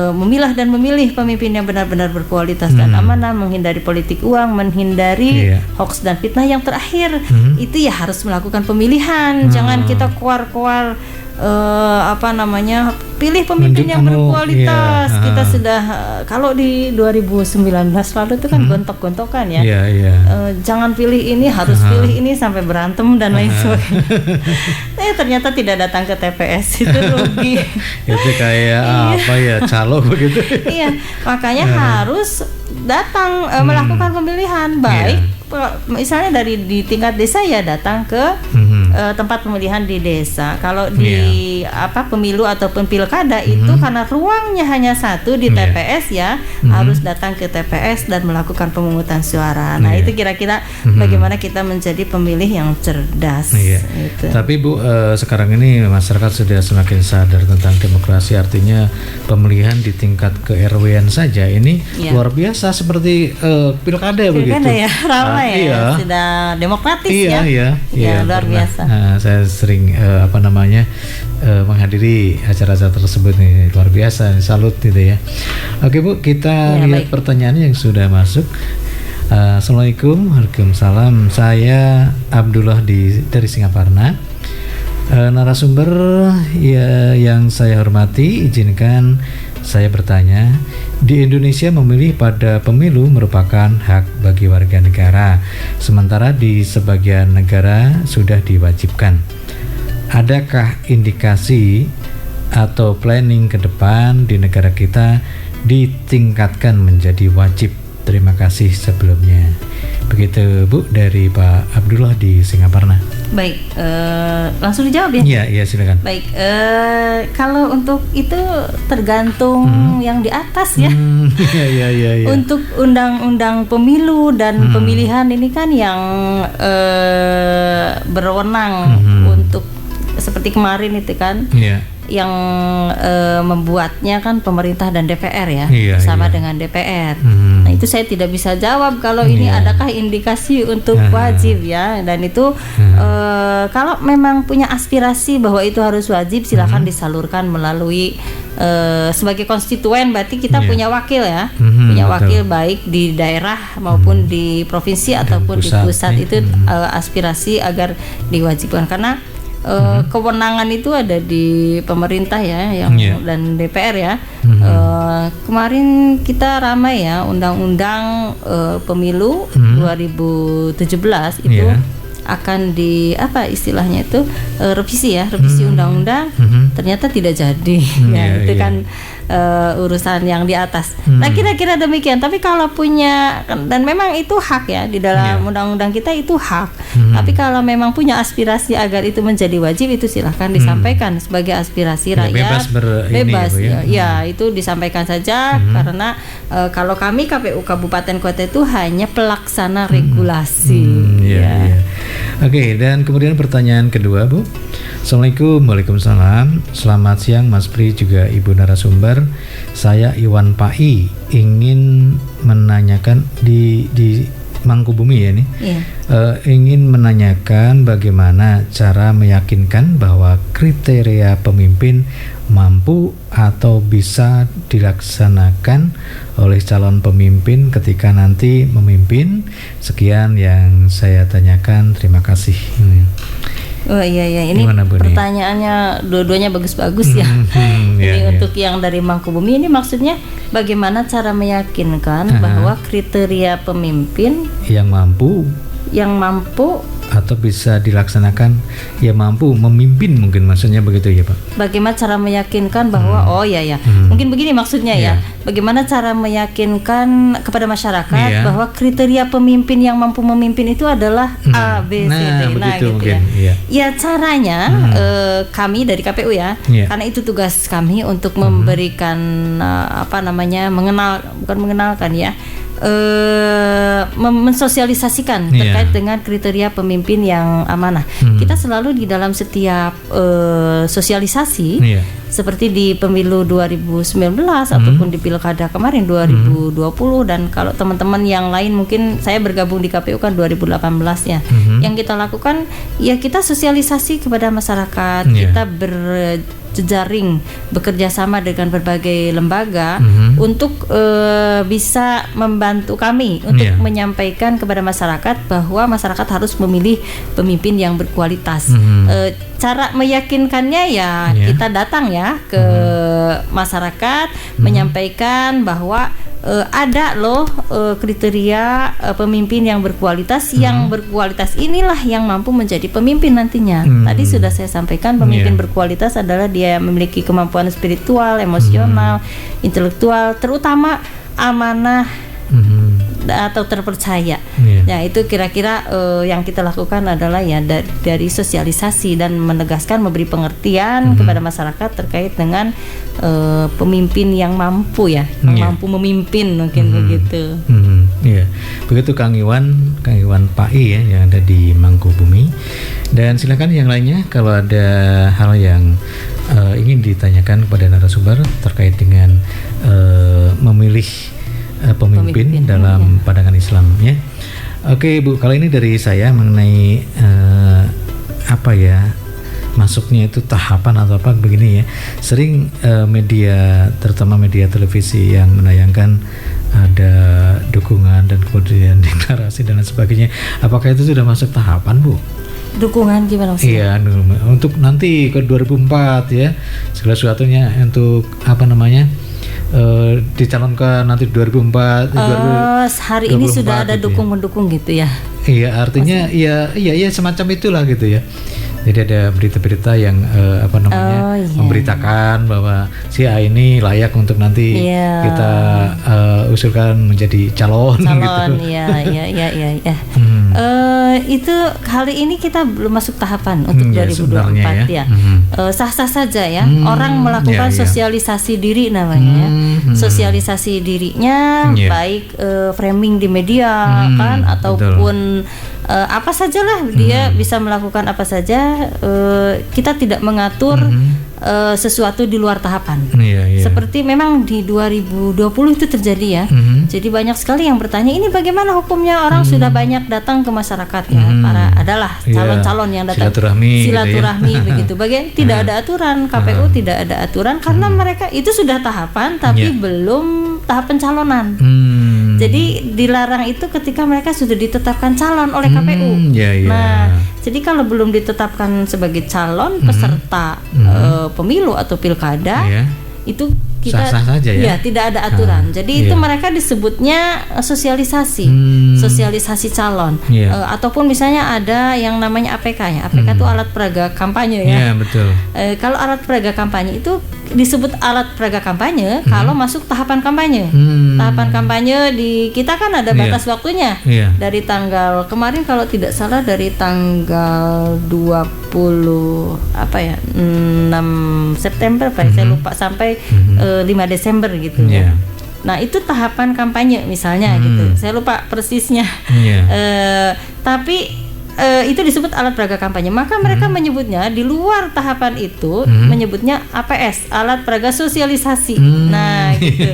memilah dan memilih pemimpin yang benar-benar berkualitas dan amanah, menghindari politik uang, menghindari hoax dan fitnah. Yang terakhir itu ya harus melakukan pemilihan. Jangan kita kuar-kuar pilih pemimpin yang berkualitas. Kita sudah kalau di 2019 lalu itu kan gontok-gontokan ya. Jangan pilih ini, harus pilih ini sampai berantem dan lain sebagainya. Ternyata tidak datang ke TPS itu rugi. Itu kayak calo begitu. Iya, makanya harus datang melakukan pemilihan baik. Misalnya di tingkat desa ya datang ke tempat pemilihan di desa. Kalau di pemilu ataupun pilkada itu karena ruangnya hanya satu di TPS ya, harus datang ke TPS dan melakukan pemungutan suara. Nah, itu kira-kira bagaimana kita menjadi pemilih yang cerdas. Gitu. Tapi Bu, sekarang ini masyarakat sudah semakin sadar tentang demokrasi, artinya pemilihan di tingkat ke-RW-an saja ini luar biasa seperti pilkada begitu. Pilkada ya, ramai ya, sudah demokratis ya. Luar biasa. Saya sering menghadiri acara-acara tersebut nih, luar biasa, salut gitu ya. Oke Bu, kita lihat pertanyaan yang sudah masuk. Assalamualaikum. Waalaikumsalam. Saya Abdullah dari Singaparna. Narasumber yang saya hormati, izinkan saya bertanya. Di Indonesia memilih pada pemilu merupakan hak bagi warga negara, sementara di sebagian negara sudah diwajibkan. Adakah indikasi atau planning ke depan di negara kita ditingkatkan menjadi wajib? Terima kasih sebelumnya. Begitu Bu dari Pak Abdullah di Singaparna. Baik, langsung dijawab ya? Iya silakan. Baik, kalau untuk itu tergantung yang di atas ya. Iya. Untuk undang-undang pemilu dan pemilihan ini kan yang berwenang untuk seperti kemarin itu kan. Yang membuatnya kan pemerintah dan DPR ya, sama dengan DPR. Nah, itu saya tidak bisa jawab kalau ini adakah indikasi untuk wajib ya. Dan itu kalau memang punya aspirasi bahwa itu harus wajib, silakan disalurkan melalui sebagai konstituen, berarti kita punya wakil ya, punya wakil baik di daerah maupun di provinsi ataupun di pusat itu aspirasi agar diwajibkan, karena kewenangan itu ada di pemerintah ya, dan DPR ya. Kemarin kita ramai ya undang-undang pemilu 2017 itu akan di istilahnya itu revisi undang-undang, ternyata tidak jadi itu kan urusan yang di atas. Nah, kira-kira demikian. Tapi kalau punya, dan memang itu hak ya di dalam undang-undang kita, itu hak. Tapi kalau memang punya aspirasi agar itu menjadi wajib, itu silahkan disampaikan sebagai aspirasi rakyat. Bebas ya, itu disampaikan saja. Karena kalau kami KPU Kabupaten Kota itu hanya pelaksana regulasi. Oke, dan kemudian pertanyaan kedua Bu. Assalamualaikum. Waalaikumsalam. Selamat siang Mas Pri juga Ibu narasumber. Saya Iwan Pai ingin menanyakan di Mangkubumi ya ini. Ingin menanyakan bagaimana cara meyakinkan bahwa kriteria pemimpin mampu atau bisa dilaksanakan oleh calon pemimpin ketika nanti memimpin. Sekian yang saya tanyakan, terima kasih. Oh iya, ini pertanyaannya dua-duanya bagus-bagus ya. Ini untuk yang dari Mangkubumi ini maksudnya bagaimana cara meyakinkan bahwa kriteria pemimpin yang mampu atau bisa dilaksanakan, ya mampu memimpin, mungkin maksudnya begitu ya Pak. Bagaimana cara meyakinkan bahwa mungkin begini maksudnya ya. Bagaimana cara meyakinkan kepada masyarakat bahwa kriteria pemimpin yang mampu memimpin itu adalah A, B, C, D. Nah gitu mungkin, ya. Ya caranya kami dari KPU ya, karena itu tugas kami untuk memberikan mensosialisasikan terkait dengan kriteria pemimpin yang amanah. Kita selalu di dalam setiap sosialisasi seperti di pemilu 2019 ataupun di pilkada kemarin 2020, dan kalau teman-teman yang lain mungkin saya bergabung di KPU kan 2018 ya. Yang kita lakukan ya kita sosialisasi kepada masyarakat, kita berjejaring, bekerja sama dengan berbagai lembaga untuk bisa membantu kami untuk menyampaikan kepada masyarakat bahwa masyarakat harus memilih pemimpin yang berkualitas. Cara meyakinkannya kita datang ke masyarakat, menyampaikan bahwa ada loh kriteria pemimpin yang berkualitas. Yang berkualitas inilah yang mampu menjadi pemimpin nantinya. Tadi sudah saya sampaikan, pemimpin berkualitas adalah dia yang memiliki kemampuan spiritual, emosional, intelektual, terutama amanah atau terpercaya. Nah, itu kira-kira yang kita lakukan adalah dari sosialisasi dan menegaskan, memberi pengertian kepada masyarakat terkait dengan pemimpin yang mampu mampu memimpin, mungkin begitu. Begitu Kang Iwan Pai yang ada di Mangkubumi. Dan silakan yang lainnya kalau ada hal yang ingin ditanyakan kepada narasumber terkait dengan memilih pemimpin dalam pandangan Islam ya. Oke Bu, kali ini dari saya mengenai masuknya itu tahapan atau apa begini ya. Sering media, terutama media televisi yang menayangkan ada dukungan dan kemudian deklarasi dan lain sebagainya. Apakah itu sudah masuk tahapan Bu? Dukungan gimana maksudnya? Iya, untuk nanti ke 2004 ya, segala sesuatunya untuk dicalonkan nanti 2004. Hari ini sudah ada gitu dukung-mendukung gitu ya. Iya, artinya iya semacam itulah gitu ya. Jadi ada berita-berita yang memberitakan bahwa si A ini layak untuk nanti kita usulkan menjadi calon gitu. Iya. Itu kali ini kita belum masuk tahapan untuk 2024 ya. Sah-sah saja ya. Orang melakukan sosialisasi diri namanya. Sosialisasi dirinya baik framing di media kan ataupun apa sajalah dia bisa melakukan apa saja. Kita tidak mengatur sesuatu di luar tahapan. Seperti memang di 2020 itu terjadi ya. Jadi banyak sekali yang bertanya, ini bagaimana hukumnya? Orang sudah banyak datang ke masyarakat ya. Adalah calon-calon yang datang silaturahmi begitu. Tidak ada aturan, KPU tidak ada aturan karena mereka itu sudah tahapan tapi belum tahap pencalonan. Jadi dilarang itu ketika mereka sudah ditetapkan calon oleh KPU. Nah, jadi kalau belum ditetapkan sebagai calon peserta pemilu atau pilkada, itu kita sah-sah saja ya? Tidak ada aturan. Jadi itu mereka disebutnya sosialisasi calon. Ataupun misalnya ada yang namanya APK ya. APK itu alat peraga kampanye ya. Betul. Kalau alat peraga kampanye itu disebut alat peraga kampanye kalau masuk tahapan kampanye. Tahapan kampanye di kita kan ada batas waktunya. Dari tanggal kemarin kalau tidak salah dari tanggal 6 September saya lupa sampai 5 Desember gitu ya. Nah, itu tahapan kampanye misalnya gitu. Saya lupa persisnya. Tapi itu disebut alat peraga kampanye. Maka mereka menyebutnya di luar tahapan itu menyebutnya APS, alat peraga sosialisasi. Nah, gitu.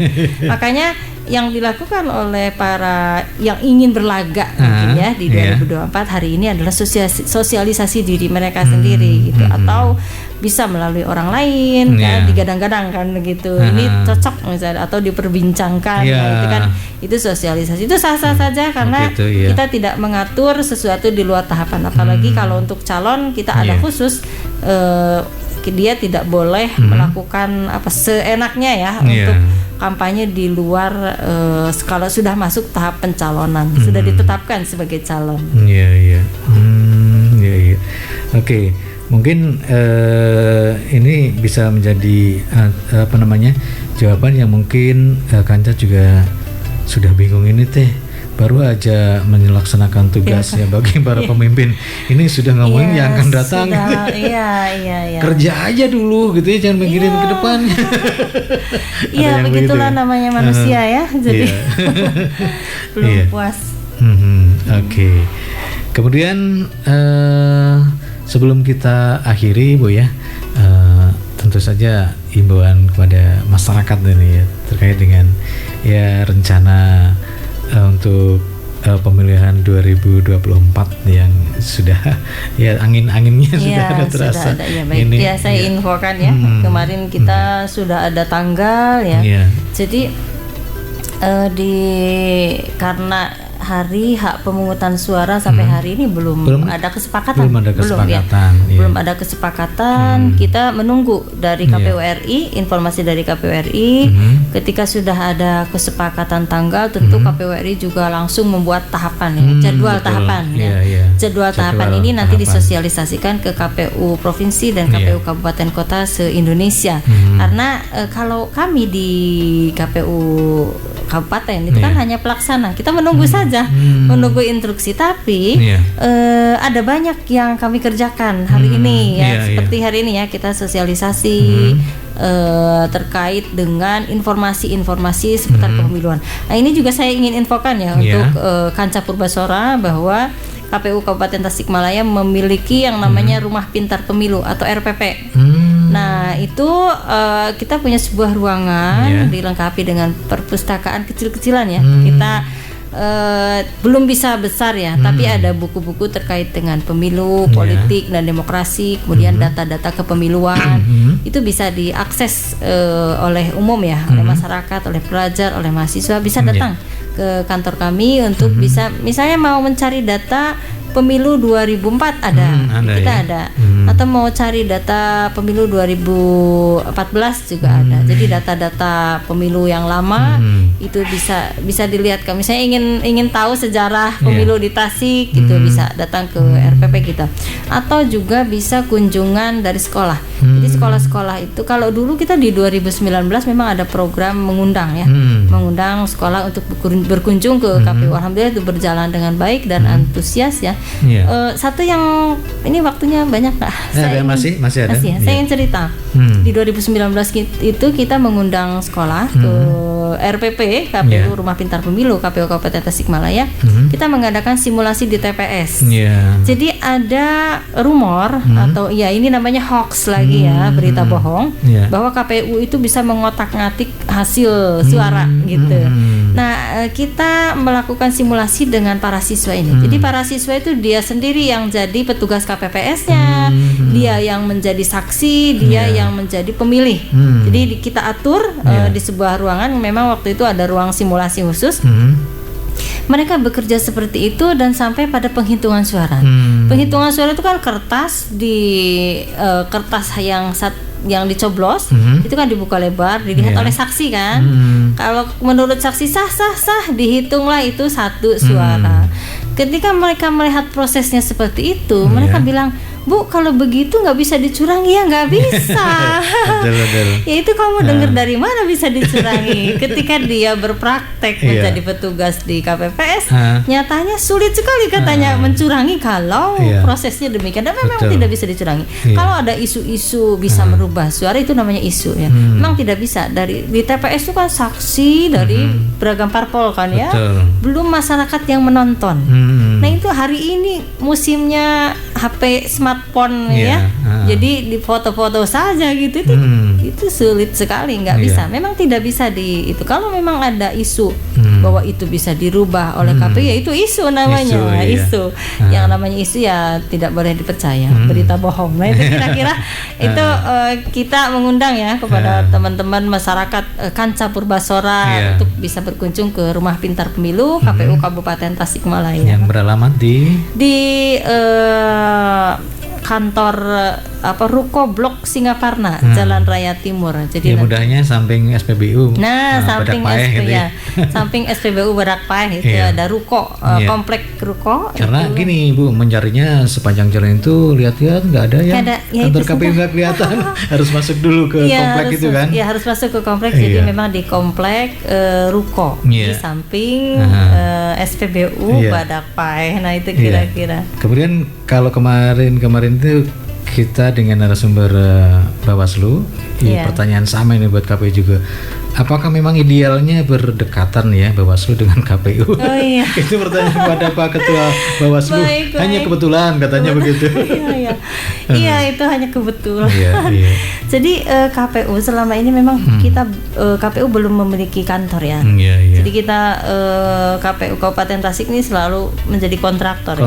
Makanya yang dilakukan oleh para yang ingin berlaga mungkin ya di 2024 hari ini adalah sosialisasi diri mereka sendiri gitu, atau bisa melalui orang lain kan, digadang-gadang kan begitu. Ini cocok misalnya atau diperbincangkan itu sosialisasi. Itu sah-sah saja karena kita tidak mengatur sesuatu di luar tahapan. Apalagi kalau untuk calon kita ada khusus dia tidak boleh melakukan apa seenaknya ya untuk kampanye di luar kalau sudah masuk tahap pencalonan, sudah ditetapkan sebagai calon. Oke. Mungkin ini bisa menjadi jawaban yang mungkin Kanca juga sudah bingung ini teh. Baru aja melaksanakan tugasnya bagi para pemimpin. Ini sudah ngomongin yang akan datang. Kerja aja dulu gitu ya, jangan mikirin ke depan. Iya, begitulah namanya manusia ya. Jadi belum puas. Oke. Kemudian sebelum kita akhiri Bu ya, tentu saja himbauan kepada masyarakat ini ya terkait dengan ya rencana untuk pemilihan 2024 yang sudah ya angin-anginnya sudah ada terasa. Sudah ada, ya, baik. Ini ya saya infokan ya. Kemarin kita sudah ada tanggal ya. Jadi karena hari hak pemungutan suara sampai hari ini belum ada kesepakatan. Belum ada kesepakatan. Kita menunggu dari KPU RI, informasi dari KPU RI. Ketika sudah ada kesepakatan tanggal, tentu KPU RI juga langsung membuat tahapan ya, jadwal tahapan. Jadwal tahapan ini nanti disosialisasikan ke KPU provinsi dan KPU kabupaten kota se-Indonesia. Karena kalau kami di KPU kabupaten itu kan hanya pelaksana, kita menunggu saja, menunggu instruksi. Tapi ada banyak yang kami kerjakan hari ini ya, seperti hari ini ya kita sosialisasi terkait dengan informasi-informasi seputar kepemiluan. Nah ini juga saya ingin infokan ya untuk Kanca Purbasora bahwa KPU Kabupaten Tasikmalaya memiliki yang namanya Rumah Pintar Pemilu atau RPP. Nah itu kita punya sebuah ruangan dilengkapi dengan perpustakaan kecil-kecilan ya. Kita belum bisa besar ya, tapi ada buku-buku terkait dengan pemilu, politik dan demokrasi, kemudian data-data kepemiluan. Itu bisa diakses oleh umum ya, oleh masyarakat, oleh pelajar, oleh mahasiswa, bisa datang ke kantor kami untuk bisa misalnya mau mencari data pemilu 2004 ada. Atau mau cari data pemilu 2014 juga ada. Jadi data-data pemilu yang lama itu bisa dilihat. Kalau misalnya ingin tahu sejarah pemilu di Tasik gitu, bisa datang ke RPP kita. Atau juga bisa kunjungan dari sekolah. Jadi sekolah-sekolah itu kalau dulu kita di 2019 memang ada program mengundang ya. Mengundang sekolah untuk berkunjung ke KPU. Alhamdulillah itu berjalan dengan baik dan antusias ya. Satu yang ini waktunya banyak nggak? Masih ada. Saya ingin cerita. Di 2019 itu kita mengundang sekolah ke RPP KPU Rumah Pintar Pemilu KPU Kabupaten Tasikmalaya. Kita mengadakan simulasi di TPS. Jadi ada rumor atau ya ini namanya hoax lagi ya, berita bohong bahwa KPU itu bisa mengotak-ngatik hasil suara gitu. Nah kita melakukan simulasi dengan para siswa ini. Jadi para siswa itu dia sendiri yang jadi petugas KPPS-nya, dia yang menjadi saksi, dia yang menjadi pemilih. Jadi kita atur di sebuah ruangan. Memang waktu itu ada ruang simulasi khusus. Mereka bekerja seperti itu dan sampai pada penghitungan suara. Penghitungan suara itu kan kertas kertas yang dicoblos itu kan dibuka lebar, dilihat oleh saksi kan. Kalau menurut saksi sah dihitunglah itu satu suara. Ketika mereka melihat prosesnya seperti itu, mereka bilang, Bu, kalau begitu nggak bisa dicurangi ya, nggak bisa. Ya itu kamu dengar dari mana bisa dicurangi? Ketika dia berpraktek menjadi petugas di KPPS, nyatanya sulit sekali katanya mencurangi kalau prosesnya demikian. Dan memang tidak bisa dicurangi. Kalau ada isu-isu bisa merubah suara, itu namanya isu ya. Memang tidak bisa. Di TPS itu kan saksi dari beragam parpol kan ya. Belum masyarakat yang menonton. Nah itu hari ini musimnya HP smartphone ya. Jadi di foto-foto saja gitu itu sulit sekali, nggak bisa. Memang tidak bisa itu. Kalau memang ada isu bahwa itu bisa dirubah oleh KPU ya itu isu namanya. Isu. Yang namanya isu ya tidak boleh dipercaya, berita bohong. Nah itu kira-kira itu kita mengundang ya kepada teman-teman masyarakat Kanca Purbasora untuk bisa berkunjung ke Rumah Pintar Pemilu KPU Kabupaten Tasikmalaya. Yang beralamat di kantor Ruko Blok Singaparna, Jalan Raya Timur. Jadi mudahnya samping SPBU. Samping samping SPBU Badak Paeh itu ada Ruko, komplek Ruko. Karena itu. Gini Bu, mencarinya sepanjang jalan itu lihat-lihat nggak ada ya. Kantor KPU nggak kelihatan. Harus masuk dulu ke komplek itu kan? Iya harus masuk ke komplek. Jadi memang di komplek Ruko di samping SPBU Badak Paeh. Nah itu kira-kira. Kemudian kalau kemarin itu kita dengan narasumber Bawaslu, pertanyaan sama ini buat KPU juga. Apakah memang idealnya berdekatan ya Bawaslu dengan KPU? Itu pertanyaan kepada Pak Ketua Bawaslu. Hanya kebetulan katanya begitu. Iya, itu hanya kebetulan. Iya. Jadi KPU selama ini memang kita KPU belum memiliki kantor ya. Iya. Jadi kita KPU Kabupaten Tasik ini selalu menjadi kontraktor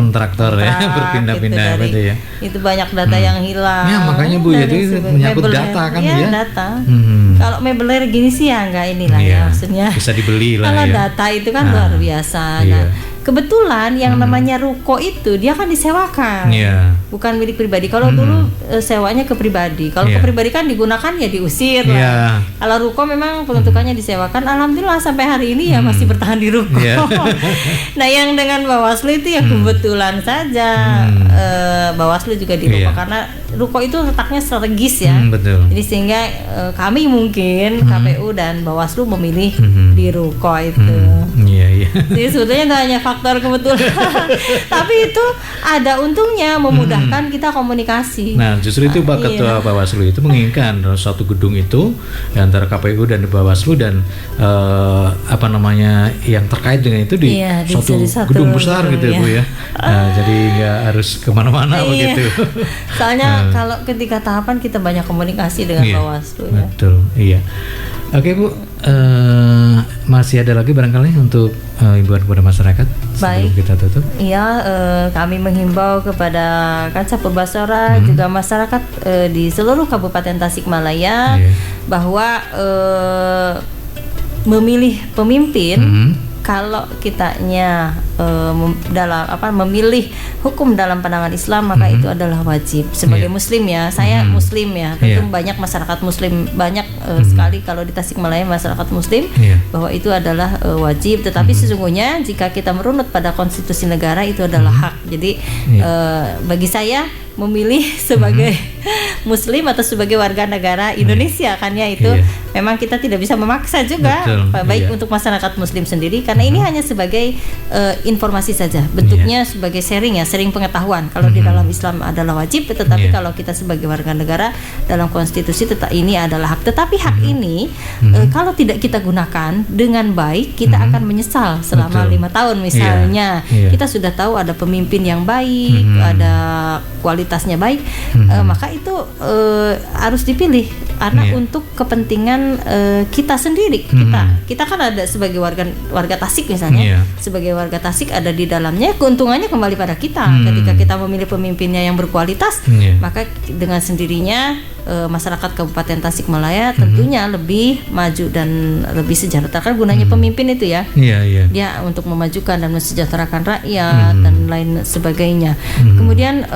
ya, berpindah-pindah gitu, ya. Itu banyak data yang hilang. Ya makanya Bu, jadi menyangkut data kan ya. Data. Kalau mebeler gini sih ya enggak inilah ya maksudnya. Bisa dibeli lah. Kalau ya. data itu kan luar biasa. Iya. Nah, kebetulan yang namanya ruko itu dia kan disewakan, bukan milik pribadi. Kalau dulu sewanya ke pribadi. Kalau ke pribadi kan digunakan ya diusir lah. Kalau ruko memang peruntukannya disewakan. Alhamdulillah sampai hari ini ya masih bertahan di ruko. Nah, yang dengan Bawaslu itu ya kebetulan saja Bawaslu juga di ruko karena ruko itu letaknya strategis ya. Betul. Jadi sehingga kami mungkin KPU dan Bawaslu memilih di ruko itu. Iya. Jadi sebetulnya itu hanya faktor kebetulan. Tapi itu ada untungnya memudahkan kita komunikasi. Nah, justru itu Pak Ketua Bawaslu itu menginginkan suatu gedung itu antara KPU dan Bawaslu dan yang terkait dengan itu di suatu gedung besar gitu ya Bu ya. Nah, jadi nggak harus kemana-mana begitu. Soalnya kalau ketika tahapan kita banyak komunikasi dengan Bawaslu ya. Betul, iya. Oke Bu, masih ada lagi barangkali untuk himbauan kepada masyarakat sebelum kita tutup? Iya, kami menghimbau kepada Kancah Purbasora juga masyarakat di seluruh Kabupaten Tasikmalaya bahwa memilih pemimpin kalau kitanya memilih hukum dalam pandangan Islam maka itu adalah wajib sebagai Muslim ya. Saya Muslim ya. Tentu banyak masyarakat Muslim sekali kalau di Tasikmalaya masyarakat Muslim bahwa itu adalah wajib. Tetapi sesungguhnya jika kita merunut pada konstitusi negara itu adalah hak. Jadi bagi saya memilih sebagai Muslim atau sebagai warga negara Indonesia kan ya itu memang kita tidak bisa memaksa juga. Baik untuk masyarakat Muslim sendiri karena ini hanya sebagai informasi saja bentuknya sebagai sharing pengetahuan. Kalau di dalam Islam adalah wajib tetapi kalau kita sebagai warga negara dalam konstitusi tetap ini adalah hak. Tetapi hak ini kalau tidak kita gunakan dengan baik kita akan menyesal selama 5 tahun misalnya. Kita sudah tahu ada pemimpin yang baik, ada kualitasnya baik, maka itu harus dipilih karena untuk kepentingan kita sendiri. Kita kan ada sebagai warga Tasik misalnya, sebagai warga Tasik ada di dalamnya, keuntungannya kembali pada kita. Ketika kita memilih pemimpinnya yang berkualitas, maka dengan sendirinya masyarakat Kabupaten Tasikmalaya tentunya lebih maju dan lebih sejahtera. Kan gunanya pemimpin itu ya, dia untuk memajukan dan mensejahterakan rakyat dan lain sebagainya. Kemudian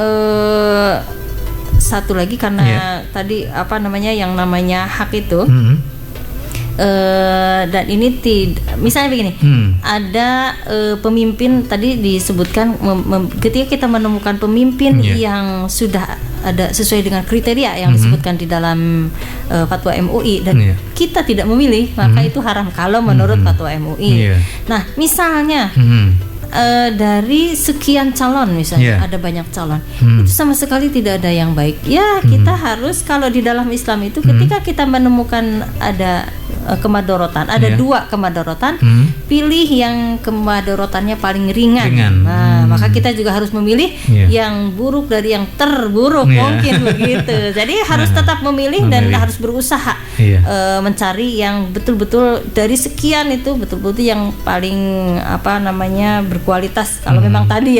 satu lagi karena tadi yang namanya hak itu dan ini misalnya begini, ada pemimpin tadi disebutkan ketika kita menemukan pemimpin yang sudah ada sesuai dengan kriteria yang disebutkan di dalam fatwa MUI dan kita tidak memilih maka itu haram kalau menurut fatwa MUI. Nah misalnya dari sekian calon misalnya ada banyak calon itu sama sekali tidak ada yang baik ya. Kita harus kalau di dalam Islam itu ketika kita menemukan ada kemadorotan, ada 2 kemadorotan, pilih yang kemadorotannya paling ringan. Nah, maka kita juga harus memilih yang buruk dari yang terburuk mungkin begitu. Jadi harus tetap memilih dan harus berusaha mencari yang betul-betul dari sekian itu betul-betul yang paling berkualitas. Kalau memang tadi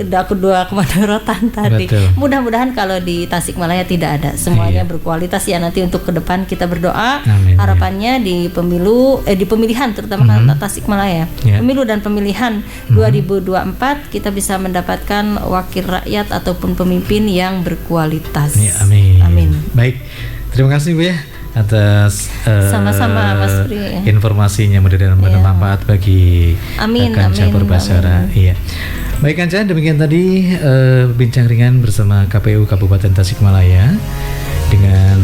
kedua kemadorotan tadi. Mudah-mudahan kalau di Tasikmalaya tidak ada, semuanya berkualitas ya. Nanti untuk ke depan kita berdoa harapannya di pemilihan terutama karena Tasikmalaya pemilu dan pemilihan 2024 kita bisa mendapatkan wakil rakyat ataupun pemimpin yang berkualitas. Amin. Baik, terima kasih Bu ya atas sama-sama Mas Pri informasinya, mudah-mudahan bermanfaat bagi Kancah Purbasora. Baik Kancah, demikian tadi bincang ringan bersama KPU Kabupaten Tasikmalaya dengan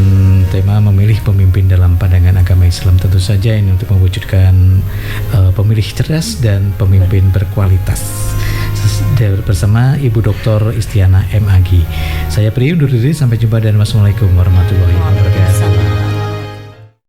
tema memilih pemimpin dalam pandangan agama Islam. Tentu saja ini untuk mewujudkan pemilih cerdas dan pemimpin berkualitas bersama Ibu Dr. Istiana M. Agi. Saya Pri undur diri, sampai jumpa dan wassalamualaikum warahmatullahi wabarakatuh.